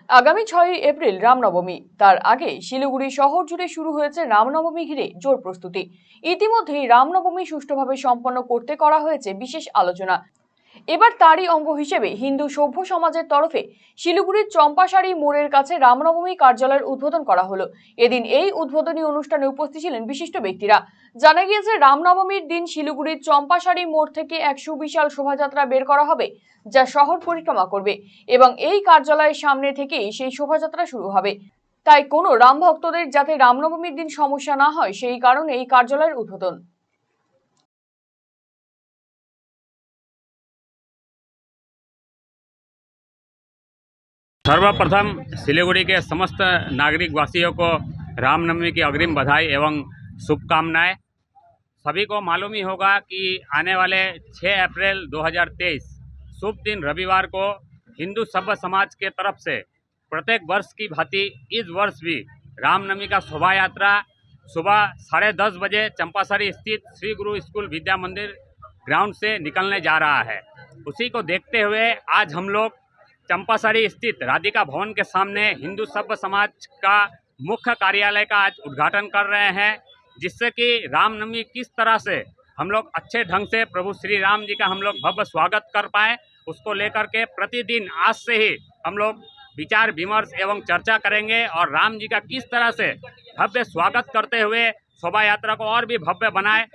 আগামী 6ই এপ্রিল রামনবমী। তার আগে শিলিগুড়ি শহর জুড়ে শুরু হয়েছে রামনবমী ঘিরে জোর প্রস্তুতি। ইতিমধ্যেই রামনবমী সুষ্ঠুভাবে সম্পন্ন করতে করা হয়েছে বিশেষ আলোচনা। এবার তারই অঙ্গ হিসেবে হিন্দু সভ্য সমাজের তরফে শিলিগুড়ির চম্পাশাড়ি মোড়ের কাছে রামনবমী কার্যালয়ের উদ্বোধন করা হলো। এদিন এই উদ্বোধনী অনুষ্ঠানে উপস্থিত ছিলেন বিশিষ্ট ব্যক্তিরা। জানা গিয়েছে, রামনবমীর দিন শিলিগুড়ির চম্পাশাড়ি মোড় থেকে এক সুবিশাল শোভাযাত্রা বের করা হবে, যা শহর পরিক্রমা করবে এবং এই কার্যালয়ের সামনে থেকেই সেই শোভাযাত্রা শুরু হবে। তাই কোনো রাম ভক্তদের যাতে রামনবমীর দিন সমস্যা না হয়, সেই কারণে এই কার্যালয়ের উদ্বোধন। सर्वप्रथम सिलीगुड़ी के समस्त नागरिक वासियों को रामनवमी की अग्रिम बधाई एवं शुभकामनाएं। सभी को मालूम ही होगा कि आने वाले 6 अप्रैल 2023 शुभ दिन रविवार को हिंदू सभ्य समाज के तरफ से प्रत्येक वर्ष की भांति इस वर्ष भी रामनवमी का शोभा यात्रा सुबह 10:30 बजे चंपासरी स्थित श्री गुरु स्कूल विद्या मंदिर ग्राउंड से निकलने जा रहा है। उसी को देखते हुए आज हम लोग चंपासरी स्थित राधिका भवन के सामने हिंदू सभ्य समाज का मुख्य कार्यालय का आज उद्घाटन कर रहे हैं, जिससे कि रामनवमी किस तरह से हम लोग अच्छे ढंग से प्रभु श्री राम जी का हम लोग भव्य स्वागत कर पाए, उसको लेकर के प्रतिदिन आज से ही हम लोग विचार विमर्श एवं चर्चा करेंगे और राम जी का किस तरह से भव्य स्वागत करते हुए शोभा यात्रा को और भी भव्य बनाए